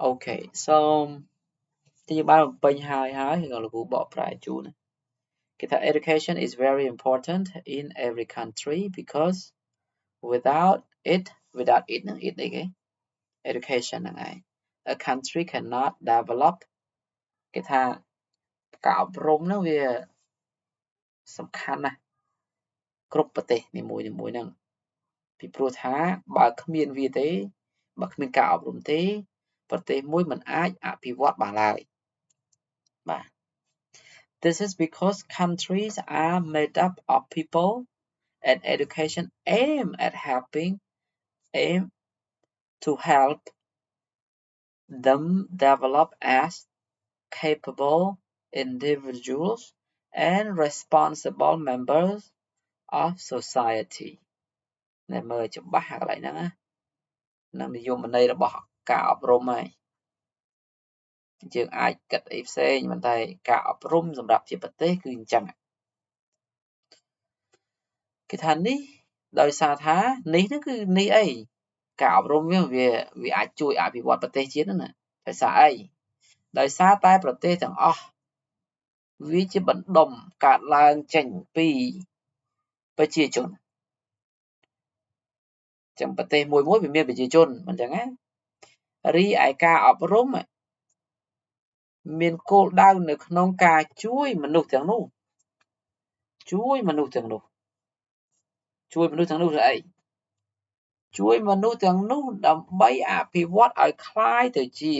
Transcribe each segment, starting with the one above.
Okay, so ទីបានបំពេញហើយthì còn là cú bỏប្រាchú này. Education is very important in every country because without it nó it này cái education này a country cannot develop គេថាការអប់រំហ្នឹងវាសំខាន់ណាស់គ្រប់ប្រទេសនីមួយៗហ្នឹងពីព្រោះថាបើគ្មានវាទេបើគ្មានការអប់រំទេប្រទេសមួយមិនអាចអភិវឌ្ឍបានឡើយបាទ This is because countries are made up of people and education aim to help them develop as capable individuals and responsible members of society ណែមើលច្បាស់កន្លែងហ្នឹងណានឹងនិយមន័យរបស់ការអប់រំហើយយើងអាចគិតអីផ្សេងប៉ុន្តែការអប់រំសម្រាប់ជាប្រទេសគឺអញ្ចឹងគេថានេះដោយសារថានេះហ្នឹងគឺនេះអីការអប់រំវាអាចជួយអភិវឌ្ឍប្រទេសជាតិហ្នឹងណាដោយសារអីដោយសារតែប្រទេសទាំងអស់វាជាបណ្ដុំកើតឡើងចេញពីប្រជាជនចឹងប្រទេសមួយវាមានប្រជាជនមិនចឹងណារីឯការអប់រំមានគោលដៅនៅក្នុងការជួយមនុស្សទាំងនោះជួយមនុស្សទាំងនោះគឺអីជួយមនុស្សទាំងនោះដើម្បីអភិវឌ្ឍឲ្យคล้ายទៅជា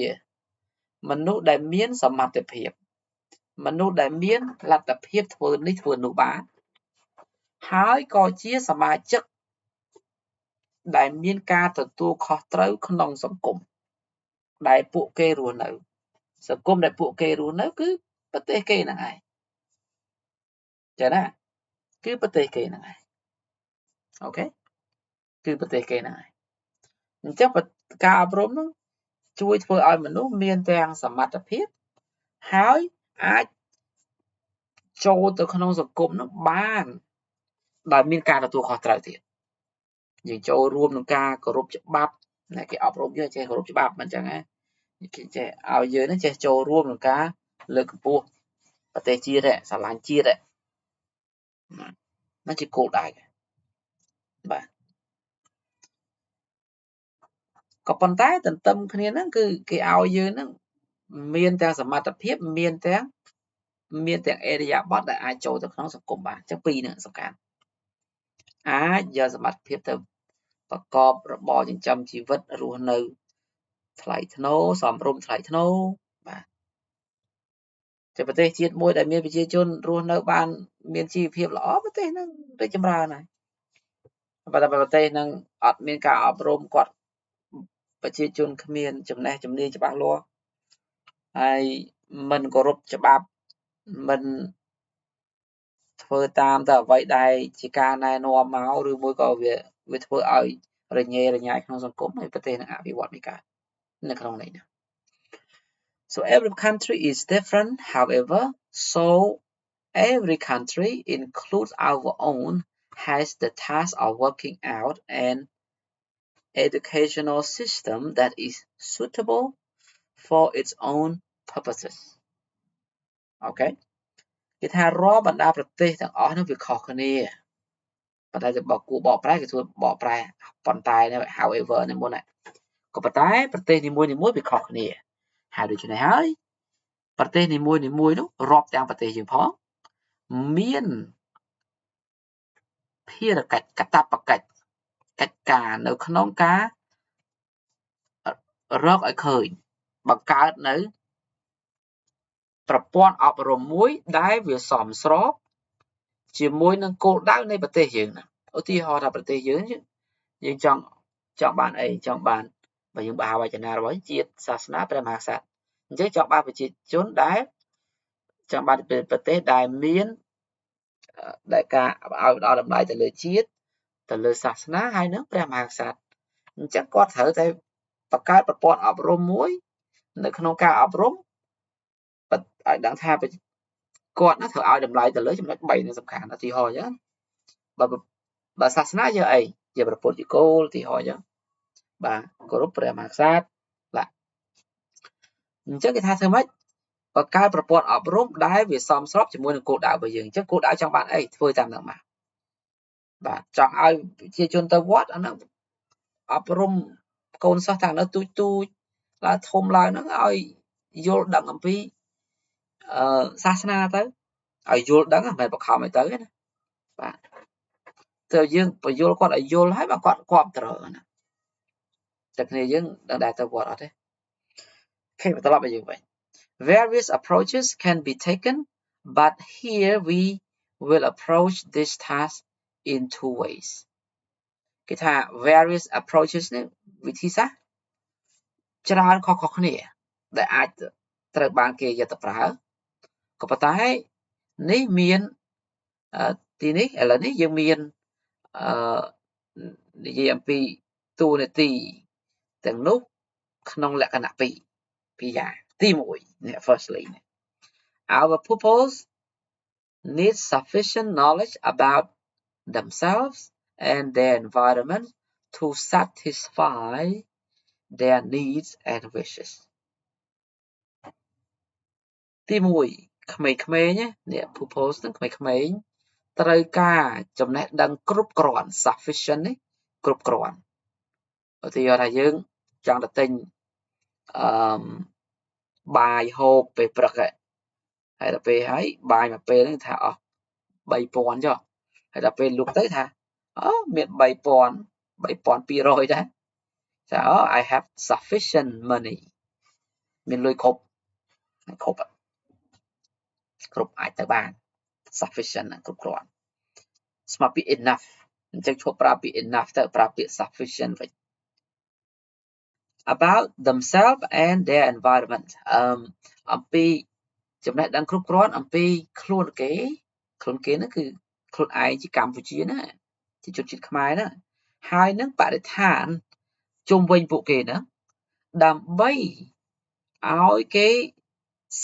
មនុស្សដែលមានសមត្ថភាពមនុស្សដែលមានលទ្ធភាពធ្វើនេះធ្វើនោះបានហើយក៏ជាសមាជិកដែលមានការទទួលខុសត្រូវក្នុងសង្គមដែលពួកគេរស់នៅសង្គមដែលពួកគេរស់នៅគឺប្រទេសគេហ្នឹងឯងចឹងណាគឺប្រទេសគេហ្នឹងឯងអូខេគឺប្រទេសគេហ្នឹងឯងអញ្ចឹងការអប់រំហ្នឹងជួយធ្វើឲ្យមនុស្សមានទាំងសមត្ថភាពហើយអាចចូលទៅក្នុងសង្គមហ្នឹងបានដោយមានការទទួលខុសត្រូវទៀតយើងចូលរួមក្នុងការគោរពច្បាប់គេអប់រំយើងចេះគោរពច្បាប់មិនចឹងណាគេចេះឲ្យយើងហ្នឹងចេះចូលរួមក្នុងការលើកកម្ពស់ប្រទេសជាតិស្រឡាញ់ជាតិហ្នឹងជាគោលដៅបាទក៏ប៉ុន្តែទន្ទឹមគ្នាហ្នឹងគឺគេឲ្យយើងហ្នឹងមានទាំងសមត្ថភាពមានទាំងអេរិយាបថដែលអាចចូលទៅក្នុងសង្គមបានអញ្ចឹងពីរហ្នឹងសំខាន់អាចយកសមត្ថភាពទៅប្រកបរបរចិញ្ចឹមជីវិតរស់នៅថ្លៃថ្នូរសមរម្យថ្លៃថ្នូរបាទតែប្រទេសជាតិមួយដែលមានប្រជាជនរស់នៅបានមានជីវភាពល្អប្រទេសហ្នឹងរីកចម្រើនហើយប៉ុន្តែប្រទេសហ្នឹងអត់មានការអប់រំគាត់ប្រជាជនគ្មានចំណេះជំនាញច្បាស់លាស់ហើយមិនគោរពច្បាប់មិនធ្វើតាមតែអ្វីដែលជាការណែនាំមកឬមួយក៏វាធ្វើឲ្យរញ៉េរញ៉ៃក្នុងសង្គមហើយប្រទេសនឹងអភិវឌ្ឍមិនកើតនៅក្នុងនេះណា So every country is different however so every country includes our own has the task of working out an educational system that is suitable for its own purposes okay គេថារាល់បណ្ដាប្រទេសទាំងអស់នោះវាខុសគ្នាប៉ុន្តែបើគួរបកប្រែគេធ្វើបកប្រែប៉ុន្តែ however នេះមុនក៏ប៉ុន្តែប្រទេសនីមួយៗវាខុសគ្នាហើយដូច្នេះហើយប្រទេសនីមួយៗនោះរាប់ទាំងប្រទេសយើងផងមានភារកិច្ចកាតព្វកិច្ចកិច្ចការនៅក្នុងការរកឲ្យឃើញបង្កើតនៅប្រព័ន្ធអប់រំមួយដែលវាសមស្របជាមួយនឹងគោលដៅនៃប្រទេសយើងណាឧទាហរណ៍ថាប្រទេសយើងចង់បានអីចង់បានបើយើងបើវចនារបស់ជាតិសាសនាព្រះមហាក្សត្រអញ្ចឹងចង់បានប្រជាជនដែលចង់បានប្រទេសដែលមានដែលការឲ្យផ្ដល់តម្លៃទៅលើជាតិទៅលើសាសនាហើយនឹងព្រះមហាក្សត្រអញ្ចឹងគាត់ត្រូវតែបង្កើតប្រព័ន្ធអប់រំមួយនៅក្នុងការអប់រំឲ្យដឹងថាគាត់ណាត្រូវឲ្យតម្លៃទៅលើចំណុច3នេះសំខាន់ឧទាហរណ៍អញ្ចឹងបើសាសនាយកអីយកព្រះពុទ្ធជាគោលឧទាហរណ៍អញ្ចឹង បាទគោរពព្រះមហាក្សត្របាទអញ្ចឹងគេថាធ្វើម៉េចបង្កើតប្រព័ន្ធអប់រំដែលវាសមស្របជាមួយនឹងគោលដៅរបស់យើងអញ្ចឹងគោលដៅចង់បានអីធ្វើតាមនឹងមកបាទចង់ឲ្យប្រជាជនទៅវត្តអាហ្នឹងអប់រំកូនសិស្សតាំងនៅទូចឡើងធំឡើងហ្នឹងឲ្យយល់ដឹងអំពីសាសនាទៅឲ្យយល់ដឹងមិនមែនបង្ខំឲ្យទៅទេណាបាទទៅយើងបញ្យល់គាត់ឲ្យយល់ហើយបើគាត់គ្រប់ត្រណាតែគ្នាយើងដឹងដែរទៅវត្តអត់ទេអូខេបន្តមកយើងវិញ various approaches can be taken but here we will approach this task in two ways គេថា various approaches នេះវិធីសាស្ត្រច្រើនខុសៗគ្នាដែលអាចត្រូវបានគេយកទៅប្រើក៏ប៉ុន្តែនេះមានទីនេះឥឡូវនេះយើងមាននិយាយអំពីតួនាទីទាំងនោះក្នុងលក្ខណៈពីរយ៉ាងទី1 firstly our pupils need sufficient knowledge about themselves and their environment to satisfy their needs and wishes ទី1ក្មេងៗនេះ pupils ហ្នឹងក្មេងៗត្រូវការចំណេះដឹងគ្រប់គ្រាន់ sufficient នេះគ្រប់គ្រាន់ឧទាហរណ៍ថាយើងចង់ទៅទិញបាយហូបពេលព្រឹកហើយដល់ពេលហើយបាយមួយពេលហ្នឹងថាអស់3000ចុះហើយដល់ពេលលក់ទៅថាអូមាន3200ដែរថា I have sufficient money មានលុយគ្រប់អាចទៅបាន sufficient គ្រប់គ្រាន់ស្មើពី enough អញ្ចឹងឈប់ប្រើពាក្យ enough ទៅប្រើពាក្យ sufficient វិញ about themselves and their environment អំពីចំណេះដឹងគ្រប់គ្រាន់អំពីខ្លួនគេហ្នឹងគឺខ្លួនឯងជាកម្ពុជាណាជាជនជាតិខ្មែរណាហើយនឹងបរិស្ថានជុំវិញពួកគេណាដើម្បីឲ្យគេ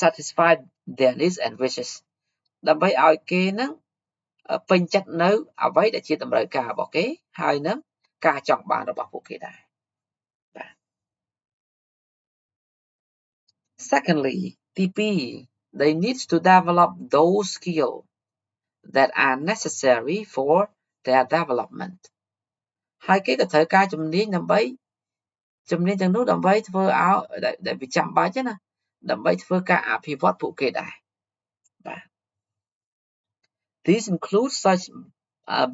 satisfy their needs and wishes ដើម្បីឲ្យគេហ្នឹងពេញចិត្តនៅអ្វីដែលជាតម្រូវការរបស់គេហើយនឹងការចង់បានរបស់ពួកគេដែរបាទ secondly ទី2 they need to develop those skills that are necessary for their development ហើយគេក៏ត្រូវការជំនាញដើម្បីជំនាញទាំងនោះដើម្បីធ្វើឲ្យដែលវាចាំបាច់ណាដើម្បីធ្វើការអភិវឌ្ឍពួកគេដែរបាទ These include such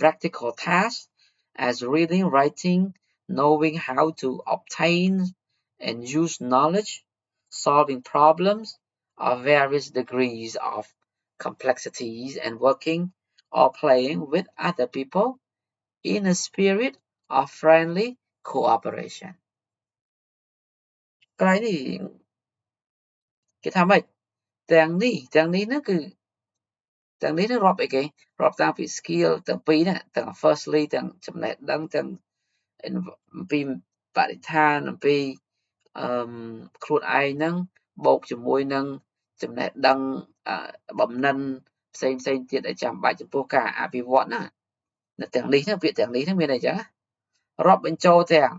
practical tasks as reading, writing, knowing how to obtain and use knowledge, solving problems of various degrees of complexities, and working or playing with other people in a spirit of friendly cooperation. កន្លែងនេះគេថាម៉េចទាំងនេះហ្នឹងគឺទាំងនេះនឹងរាប់អីគេរាប់តាំងពី skill ទាំងពីរណាទាំង firstly ទាំងចំណេះដឹងទាំងអំពីបរិស្ថានអំពីខ្លួនឯងហ្នឹងបូកជាមួយនឹងចំណេះដឹងបំណិនផ្សេងទៀតដែលចាំបាច់ចំពោះការអភិវឌ្ឍណានៅទាំងនេះពាក្យទាំងនេះមានអីចឹងរាប់បញ្ចូលទាំង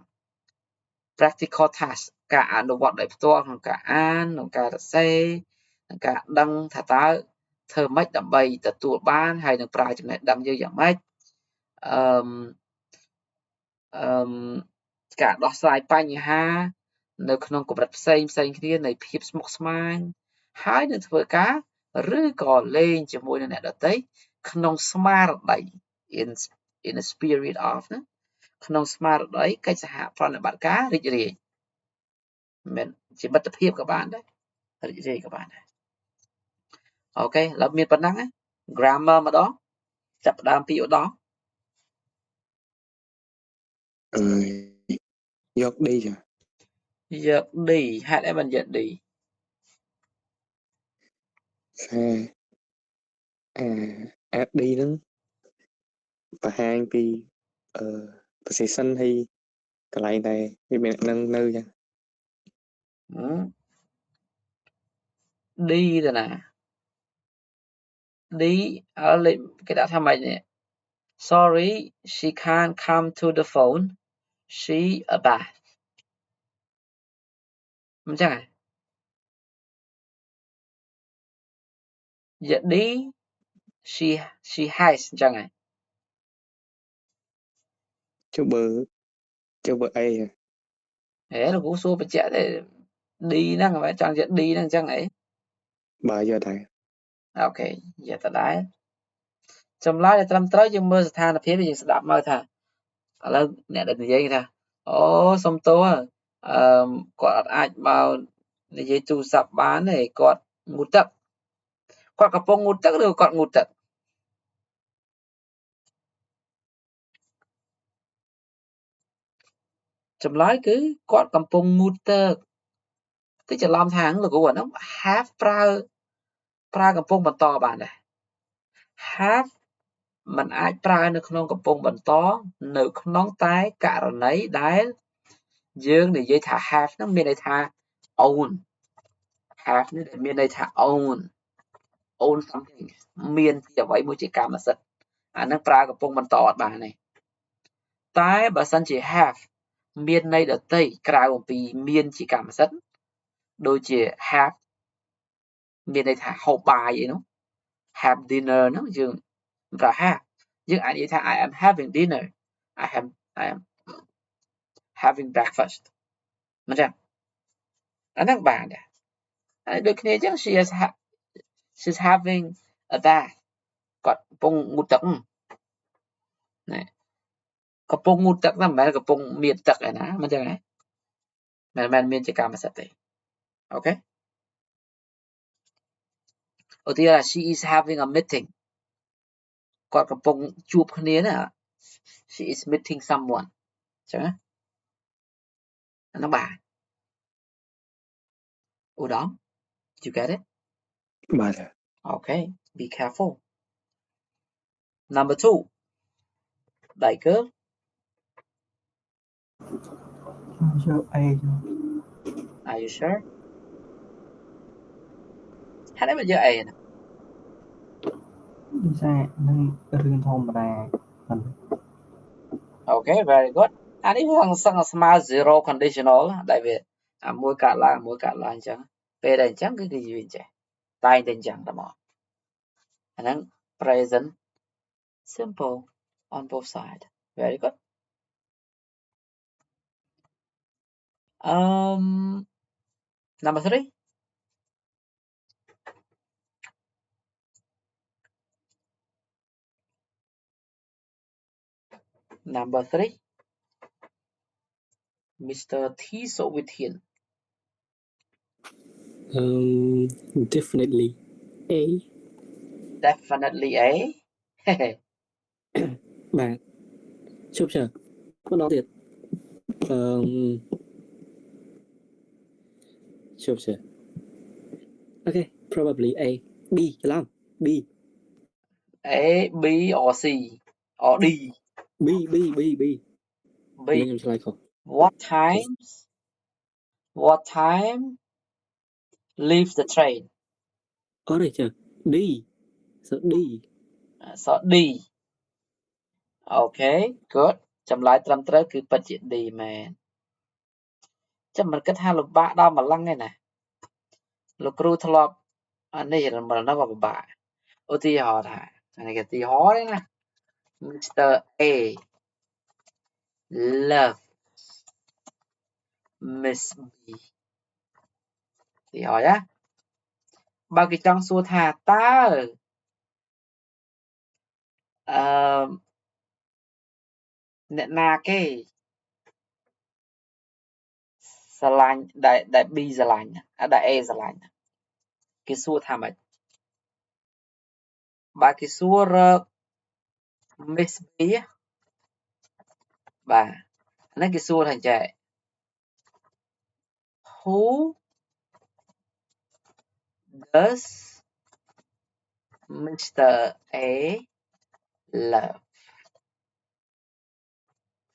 practical task ការអនុវត្តដោយផ្ទាល់ក្នុងការអានក្នុងការសរសេរក្នុងការដឹងថាតើធ្វើម៉េចដើម្បីទទួលបានហើយនឹងប្រើចំណេះដឹងយើងយ៉ាងម៉េចការដោះស្រាយបញ្ហានៅក្នុងកម្រិតផ្សេងគ្នានៃភាពស្មុគស្មាញហើយនឹងធ្វើការឬក៏លេងជាមួយនឹងអ្នកដទៃក្នុងស្មារតី in a spirit of ណាក្នុងស្មារតីកិច្ចសហប្រតិបត្តិការរីករាយមិនជាមិត្តភាពក៏បានដែររីករាយក៏បានដែរអូខេឥឡូវមានប៉ុណ្ណឹង grammar ម្ដងចាប់ផ្ដើមពីឧត្តមយក D ចាយក D ហេតុអីមិនយក D add D ហ្នឹងបង្ហាញពីposition ហើយកន្លែងដែលវាមាននឹងនៅចឹង D ទៅណា D គេដាក់ថាម៉េចនេះ Sorry she can't come to the phone she a bath អញ្ចឹងហ៎ D she has អញ្ចឹងហ៎ ចុះបើ A ហ៎ ហេលោកគ្រូសួរបញ្ជាក់ទេ D ហ្នឹងហ៎ចង់និយាយ D ហ្នឹងអញ្ចឹងហ៎ បើយកដែរ អូខេនិយាយទៅដែរចម្លើយដែលត្រឹមត្រូវយើងមើលស្ថានភាពយើងស្ដាប់មើលថាឥឡូវអ្នកដែលនិយាយថាអូសុំទោសគាត់អត់អាចមកនិយាយទូរស័ព្ទបានទេគាត់ងូតទឹកគាត់កំពុងងូតទឹកឬគាត់ងូតទឹកចម្លើយគឺគាត់កំពុងងូតទឹកទៅច្រឡំថាលោកគ្រូអាហ្នឹង have ប្រើកំពុងបន្តបានដែរ have มันអាចប្រើនៅក្នុងកំពុងបន្តនៅក្នុងតែករណីដែលយើងនិយាយថា have ហ្នឹងមានន័យថា own have នេះមានន័យថា own something មានជាអ្វីមួយជាកម្មសិទ្ធិអាហ្នឹងប្រើកំពុងបន្តអត់បានទេតែបើសិនជា have មានន័យដទៃក្រៅអំពីមានជាកម្មសិទ្ធិដូចជា have មានន័យថាហូបបាយអីនោះ have dinner ហ្នឹងយើងប្រើ have យើងអាចនិយាយថា I am having dinner I am having breakfast មិនចឹងអាហ្នឹងបានដែរហើយដូចគ្នាអញ្ចឹង she's having a bath គាត់កំពុងងូតទឹកណាកំពុងងូតទឹកហ្នឹងមិនមែនកំពុងមានទឹកឯណាមិនចឹងហ៎មិនមែនមានជាកម្មសិទ្ធិទេអូខេឧទាហរណ៍ she is having a meeting គាត់កំពុងជួបគ្នាណា she is meeting someone អញ្ចឹងណាអាហ្នឹងបាទឧត្តម you get it បាទ okay be careful number 2ដៃគើ យក A are you sure ហេតុអីមិនយក A ណា ដូចថានឹងរឿងធម្មតា Okay very good អានេះវាសឹងស្មើ zero conditional ដែលវាអាមួយកាត់ឡើងអាមួយកាត់ឡើងអញ្ចឹងពេលដែលអញ្ចឹងគឺវាអញ្ចេះតែងតែអញ្ចឹងតែមកអាហ្នឹង present simple on both side very good number 3 number 3 Mr. T Sovithian Definitely A definitely A បាទជប់ចាម្ដងទៀតជប់ចា Okay probably A B ច្រឡំ B A B or C or D B B B B B ខ្ញុំឆ្លើយខុស what time leaves the train អត់ទេចា D so D so D Okay good ចម្លើយត្រឹមត្រូវគឺពិតជា D មែនចាំមិនគិតថាលំបាកដល់ម្លឹងទេណាលោកគ្រូធ្លាប់អានេះមិនដឹងពិបាកឧទាហរណ៍ថាអានេះគេឧទាហរណ៍ទេណា Mr. A love Miss B ឧទាហរណ៍ណាបើគេចង់សួរថាតើអ្នកណាគេស្រឡាញ់ដែល B ស្រឡាញ់ដែល A ស្រឡាញ់គេសួរថាម៉េចបើគេសួររក Miss B បាទអានេះគេសួរថាចេះ Who does Mr. A love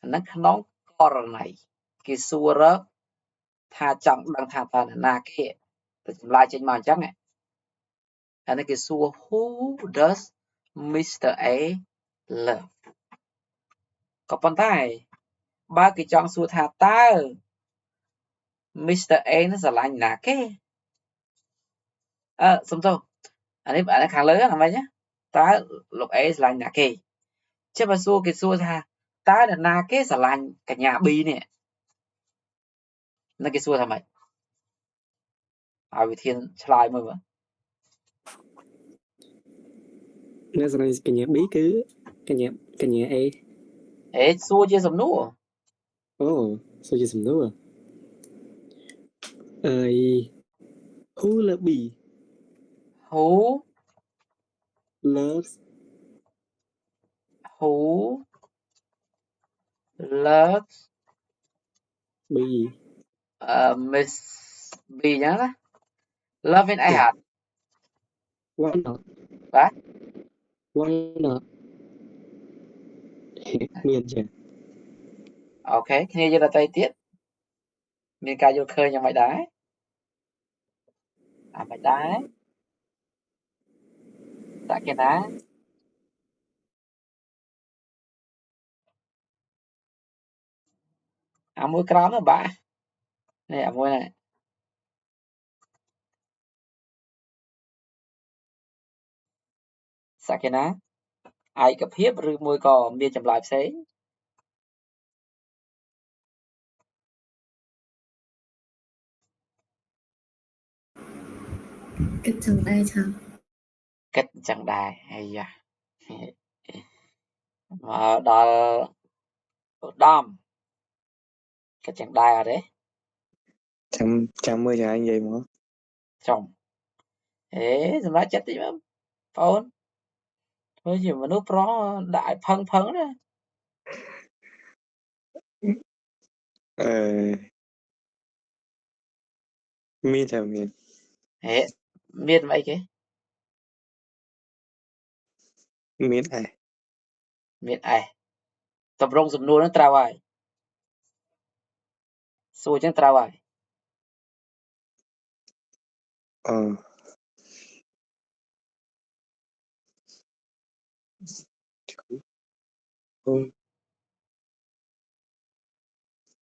អានេះក្នុងករណីគេសួររកថាចង់ដឹងថាតើអ្នកណាគេទៅចម្លើយចេញមកអញ្ចឹងអានេះគេសួរ Who does Mr. A love ក៏ប៉ុន្តែបើគេចង់សួរថាតើ Mr. A នឹងស្រឡាញ់ណាគេសុំទោសអានេះខាងលើហ្នឹងមិនណាតើលោក A ស្រឡាញ់ណាគេចាំបើសួរគេសួរថាតើនរណាគេស្រឡាញ់កញ្ញា B នេះនឹងគេសួរថាម៉េចឲ្យវិធានឆ្លើយមើលមើល អ្នកស្រឡាញ់កញ្ញា B គឺកញ្ញា A សួរជាសំណួរ អូសួរជាសំណួរwho love B who loves B Miss B ចឹងណា love មានអីហ่ะ why not បាទ why not មានចឹង អូខេគ្នាយើងដទៃទៀតមានការយល់ឃើញយ៉ាងម៉េចដែរមិនដែរតាក់គេណាអាមួយក្រោមនោះបាទនេះអាមួយនេះសាក់គេណាឯកភាពឬមួយក៏មានចម្លើយផ្សេង គិតចឹងដែរចា៎ គិតចឹងដែរអាយ៉ាមកដល់ឧត្តមគិតចឹងដែរអត់ទេ ចាំមើលចានិយាយមក ចំសម្រាប់ចិត្តតិចមើលបងអូនធ្វើជាមនុស្សប្រុសដាក់ឲ្យផឹងណា មានតែមាន មានអីគេមានអេ មានអេតម្រងសំណួរហ្នឹងត្រូវហើយសួរចឹងត្រូវហើយ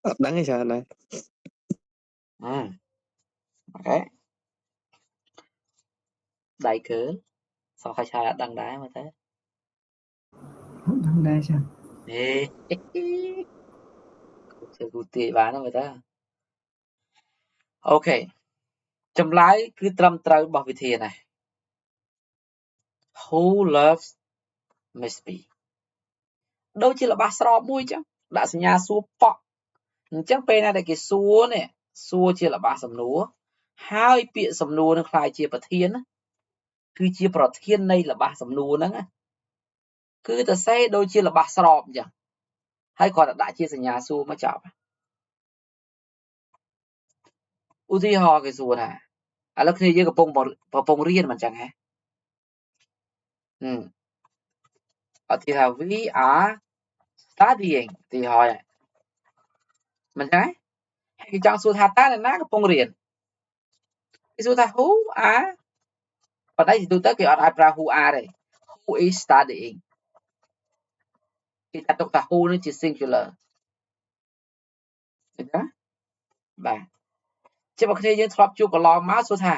អត់ដឹងទេចាដែរ អូខេដៃកើសោះខាឆាអត់ដឹងដែរមើលទៅ ដឹងដែរចា៎ ធ្វើគូទាយបានហ្នឹងមើលទៅអូខេចម្លើយគឺត្រឹមត្រូវរបស់វិធានណា Who loves Miss B ដូចជារបស់ស្របមួយចឹងដាក់សញ្ញាសួរប៉ក់អញ្ចឹងពេលណាដែលគេសួរនេះសួរជារបស់សំណួរហើយពាក្យសំណួរនឹងคล้ายជាប្រធានណាគឺជាប្រធាននៃរបស់សំណួរហ្នឹងគឺទៅសេដូចជារបស់ស្របអញ្ចឹងហើយគាត់ដាក់ជាសញ្ញាសួរមកចប់ឧទាហរណ៍គេសួរថាឥឡូវគ្នាយើងកំពុងរៀនមិនអញ្ចឹងហ៎ឧទាហរណ៍ we are studying ឧទាហរណ៍មិនអញ្ចឹងហ៎គេចង់សួរថាតើអ្នកណាកំពុងរៀនគេសួរថា who are ប៉ុន្តែទូទៅគេអត់ឲ្យប្រើ who are ទេ who is studying គេចាត់ទុកថា who នេះជា singular ឃើញទេបាទជាបើគ្នាយើងធ្លាប់ជួបកន្លងមកសួរថា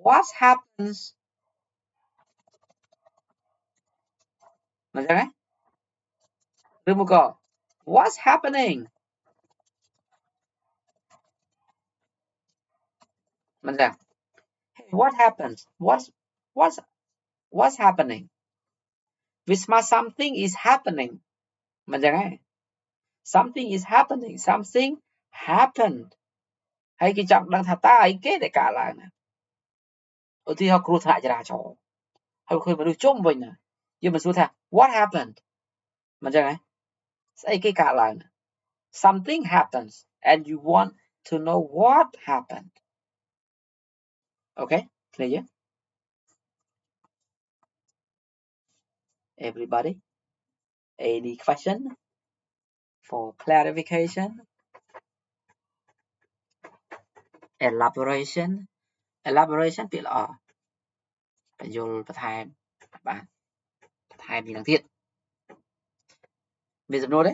what happens មិនអញ្ចឹងហ៎ឬមកក៏ what's happening មិនអញ្ចឹង what happens what's happening វាស្មើ something is happening មិនអញ្ចឹងហ៎ something is happening something happened ហើយគេចង់ដឹងថាតើអីគេដែលកើតឡើងឧទាហរណ៍គ្រោះថ្នាក់ចរាចរណ៍ហើយឃើញមនុស្សជុំវិញណាយើងមិនសួរថា what happened មិនអញ្ចឹងហ៎ស្អីគេកើតឡើង something happens and you want to know what happened okay clear everybody any question for clarification elaboration ពាក្យល្អបញ្យលបន្ថែមបាទបន្ថែមពីនឹងទៀតមានសំណួរទេ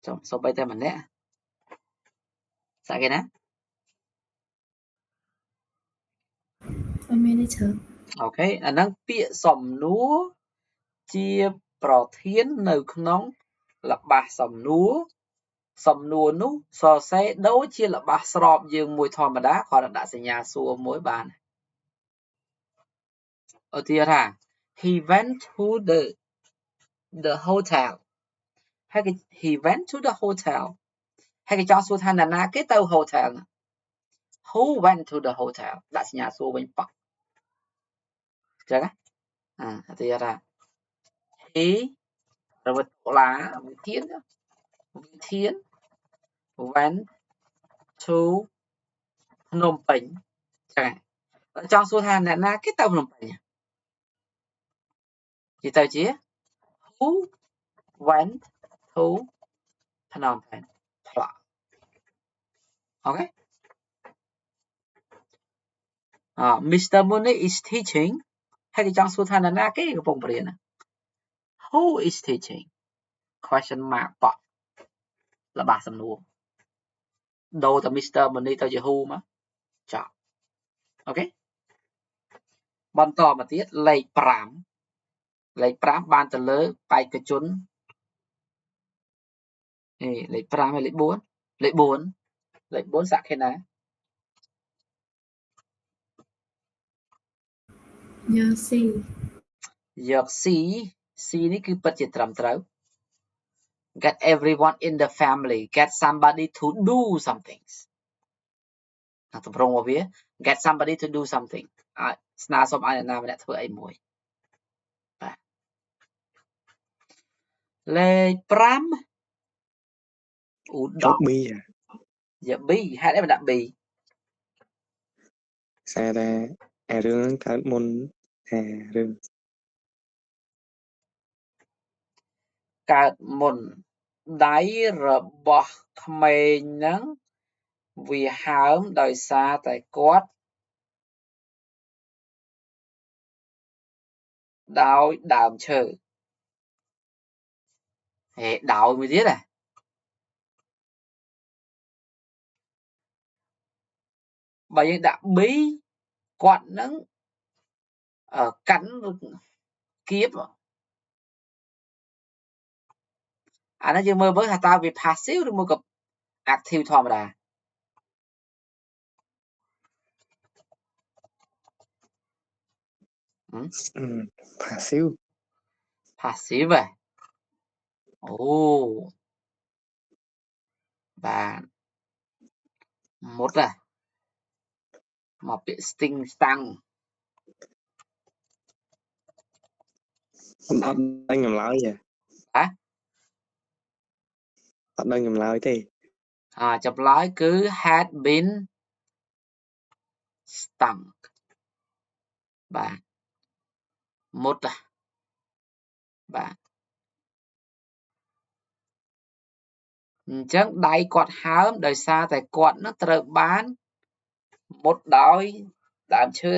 số bay tay mình nè sao cái nè ok anh đang bịa sầm núa chia bảo thiên nơi nóng là ba sầm núa nú so sẽ đấu chia là ba sọp dương mùi thòm mà đá khỏi là đã sẽ nhà xua mỗi bàn ở tia ra he went to the hotel hay cái he went to the hotel hay cái cho số than là na cái tàu hotel who went to the hotel đã sẽ nhà xua bên bắc chưa á tia ra he rồi vật lá thiên went to Phnom Penh chẳng hạn cho số than là na cái tàu Phnom Penh thì tàu chứ who went to Phnom Penh ok Mr. Mooney is teaching hay cái trong số than là na cái vùng biển who is teaching question mark bỏ là ba sầm nua đâu là Mr. Mooney tao chỉ who mà chọn ok bọn tò mà tiết lấy pram ban từ lỡ bài cái chốn lấy pram hay lấy bốn sạc cái này giờ Cนี่คือปัจจิตรำเตา get everyone in the family get somebody to do something นะตัวพรงว่าเวีย get somebody to do something สนาสมอันนั้นไม่ได้ធ្វើអីមួយលេខ5ឧត្តម B giờ B ហេតុអីមិនដាក់ B សារតែអារឿងហ្នឹងកើតមុនរឿង កើតមុនដៃរបស់ក្មេងហ្នឹងវាហើមដោយសារតែគាត់ដោយដើមឈើដោយមួយទៀតបើយើងដាក់ B គាត់ហ្នឹងកាន់គៀបអានេះយើងមើលថាតើវា passive ឬមួយក៏ active ធម្មតាpassive អូបាទមុតមកពាក្យ sting stang អត់ដឹងចម្លើយទេអត់ដឹងចម្លើយទេចម្លើយគឺ had been stung បាទមុតបាទអញ្ចឹងដៃគាត់ហើមដោយសារតែគាត់នឹងត្រូវបានមុតដោយដើមឈើ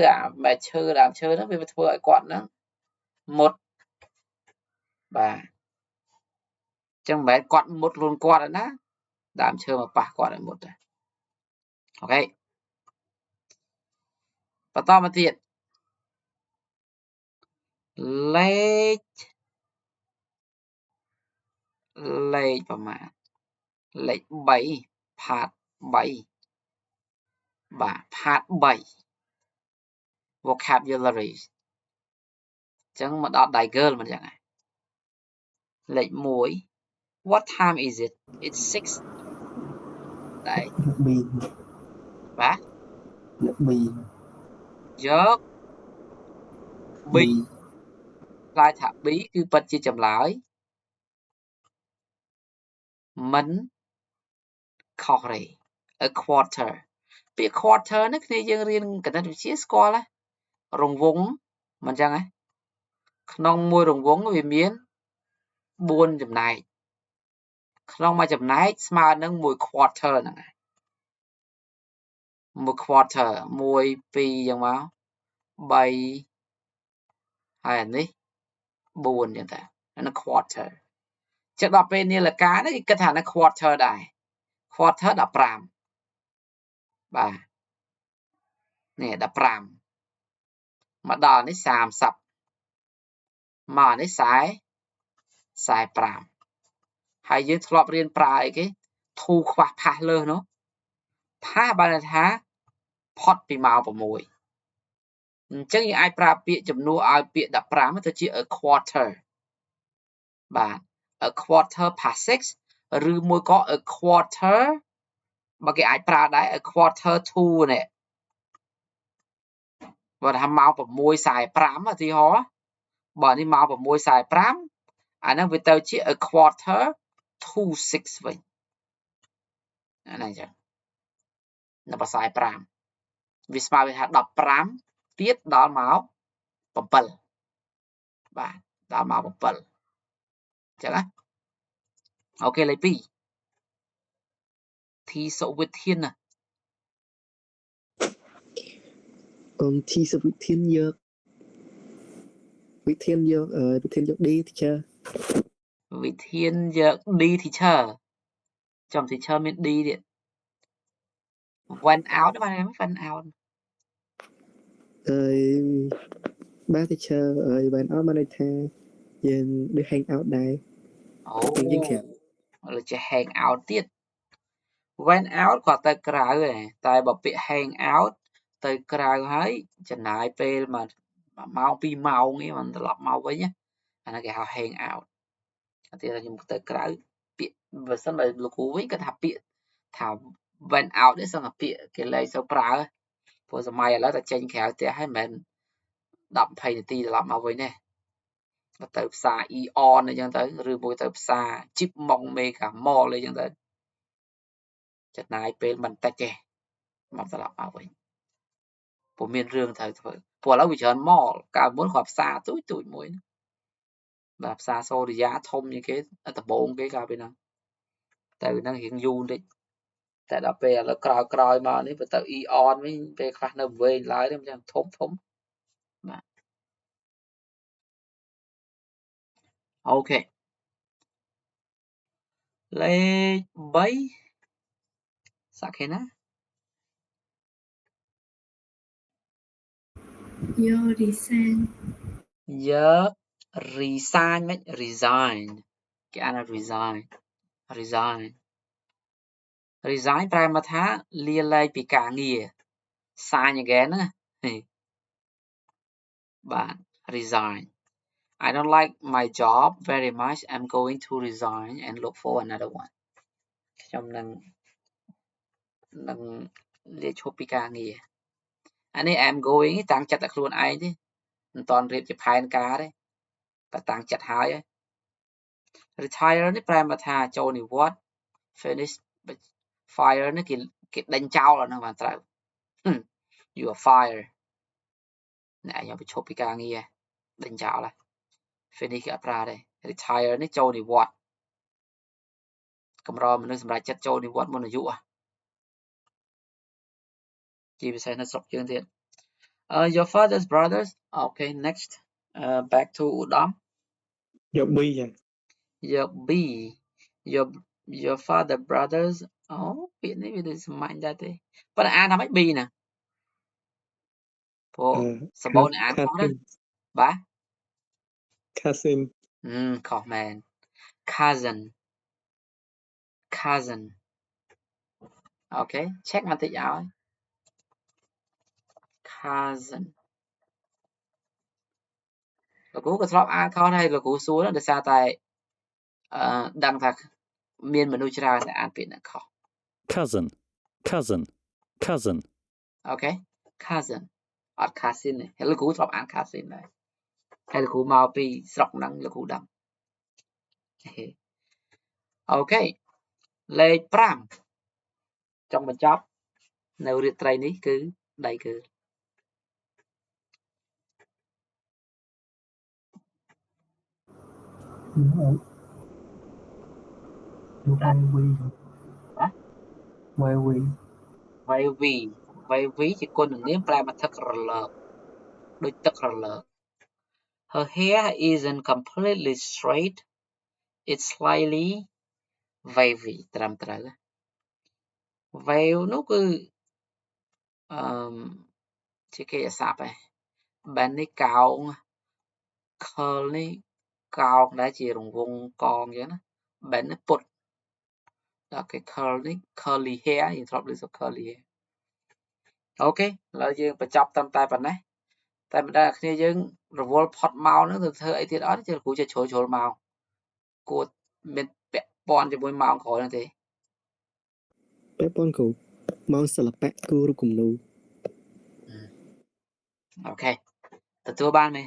មែកឈើដើមឈើហ្នឹងវាធ្វើឲ្យគាត់ហ្នឹងមុតបាទអញ្ចឹងមិនមែនគាត់មុតខ្លួនគាត់ទេណាដើមឈើមកប៉ះគាត់ឲ្យមុតទេអូខេបន្តមកទៀតលេខប្រមាណលេខ3 part 3បាទ part 3 vocabulary អញ្ចឹងមកដល់ Digel មិនអញ្ចឹងលេខ1 what time is it it's 6ដែរ B បាទ B យក B ឆ្លើយថា B គឺពិតជាចម្លើយមិនខុសទេ a quarter ពាក្យ quarter នេះគ្នាយើងរៀនគណិតវិទ្យាស្គាល់រង្វង់មិនអញ្ចឹងទេក្នុងមួយរង្វង់វាមាន4ចំណែកក្នុងមួយចំណែកស្មើនឹង1 quarter ហ្នឹងហើយ1 quarter 1 2យ៉ាងមក3ហើយអានេះ4ចឹងតាអានោះ quarter ចឹងដល់ពេលនាឡិកានេះគេគិតថានៅ quarter ដែរ quarter 15បាទនេះ15មកដល់នេះ30មកនេះ45ហើយយើងធ្លាប់រៀនប្រើអីគេធូខ្វះផាសលើសនោះផាសបានន័យថាផុតពីម៉ោង6អញ្ចឹងយើងអាចប្រើពាក្យជំនួសឲ្យពាក្យ15ទៅជា a quarter បាទ a quarter past 6ឬមួយក៏ a quarter បើគេអាចប្រើដែរ a quarter to នេះបើថាម៉ោង6:45ឧទាហរណ៍បើនេះម៉ោង6:45អាហ្នឹងវាទៅជា a quarter to 6វិញអាហ្នឹងអញ្ចឹងនៅភាសា45វាស្មើវាថា15ទៀតដល់ម៉ោង7បាទដល់ម៉ោង7អញ្ចឹងណាអូខេលេខ2ធីសុវិធានណា thi sự vị thiên dược đi teacher វិធានយក D teacher ចំ teacher មាន D ទៀត went out បានទេ went out ba teacher bạn ở bên đây thaយើងđi hang out ដែរ អូ យើងក្រៅ លើចេះ hang out ទៀត went out គាត់ទៅក្រៅឯងតែបើពាក្យ hang out ទៅក្រៅហើយចំណាយពេលមកម៉ោង2ម៉ោងនេះមិនត្រឡប់មកវិញណាអាហ្នឹងគេហៅ hang out អត់ទេខ្ញុំទៅក្រៅពាក្យបើសិនបើលោកគ្រូវិញគាត់ថាពាក្យថា went out នេះសឹងតែពាក្យគេលែងសូវប្រើព្រោះសម័យឥឡូវតែចេញក្រៅផ្ទះហើយមិនមែន10 20នាទីត្រឡប់មកវិញទេទៅផ្សារ Eon អីចឹងទៅឬមួយទៅផ្សារ Chipmunk Mega Mall អីចឹងទៅចំណាយពេលមិនតិចទេមកត្រឡប់មកវិញព្រោះមានរឿងត្រូវធ្វើព្រោះឥឡូវវាច្រើន mall កាលមុនគាត់ផ្សារទូចមួយបាទផ្សារសូរិយាធំជាងគេដំបូងគេកាលពេលហ្នឹងតែហ្នឹងរៀងយូរបន្តិចតែដល់ពេលឥឡូវក្រោយមកនេះបើទៅ Eon វិញពេលខ្លះនៅវែងឡើយទេមិនចឹងធំបាទអូខេលេខ3សាក់ខេណា Your resign យក resign មិន resign គេអាន resign ប្រែមកថាលាលែងពីការងារ sign again ណាបាទ resign I don't like my job very much I'm going to resign and look for another one ខ្ញុំនឹងលាឈប់ពីការងារអានេះ I'm going តាំងចិត្តតែខ្លួនឯងទេមិនតាន់រៀបជាផែនការទេតែតាំងចិត្តហើយ retire នេះប្រែមកថាចូលនិវត្តន៍ finish fire នេះគេដេញចោលអាហ្នឹងបានត្រូវ you are fire អ្នកខ្ញុំទៅឈប់ពីការងារដេញចោលហើយ finish គេអត់ប្រើទេ retire នេះចូលនិវត្តន៍កម្រមនុស្សសម្រាប់ចិត្តចូលនិវត្តន៍មុនអាយុជាពិសេសនៅស្រុកយើងទៀតyour father's brothers okay next back to ឧត្តមយក B ចឹង យក B your father brothers អូពាក្យនេះវាដូចសាមញ្ញដែរទេប៉ុន្តែអានថាម៉េច B ណាព្រោះសម្បូរអ្នកអានខុសណាបាទ cousin ខុសមែន cousin អូខេ check បន្តិចឲ្យ cousin លោកគ្រូក៏ធ្លាប់អានខុសដែរលោកគ្រូសួរដោយសារតែដឹងថាមានមនុស្សច្រើនដែលអានពាក្យហ្នឹងខុស cousin អូខេ cousin អត់ cousin ទេហើយលោកគ្រូធ្លាប់អាន cousin ដែរហើយលោកគ្រូមកពីស្រុកហ្នឹងលោកគ្រូដឹងអូខេលេខ5ចុងបញ្ចប់នៅរាត្រីនេះគឺដៃគឺវាយជាគុណនាមប្រែមកទឹករលកដូចទឹករលក Her hair isn't completely straight it's slightly wavy ត្រឹមត្រូវ wave នោះគឺជាគេអាស័ព្ទឯង bend នេះកោង curl នេះកោងដែរជារង្វង់កងអញ្ចឹងណា bend នេះពុតដល់គេ curl នេះ curly hair យើងធ្លាប់ឮសូរ curly hair អូខេឥឡូវយើងបញ្ចប់ត្រឹមតែប៉ុណ្ណេះតែមិនដឹងគ្នាយើងរវល់ផុតម៉ោងហ្នឹងទៅធ្វើអីទៀតអត់chứគ្រូចេះជ្រុលម៉ោងគួរមានពាក់ព័ន្ធជាមួយម៉ោងក្រោយហ្នឹងទេ ពាក់ព័ន្ធគ្រូម៉ោងសិល្បៈគូរគំនូរ អូខេទទួលបានទេ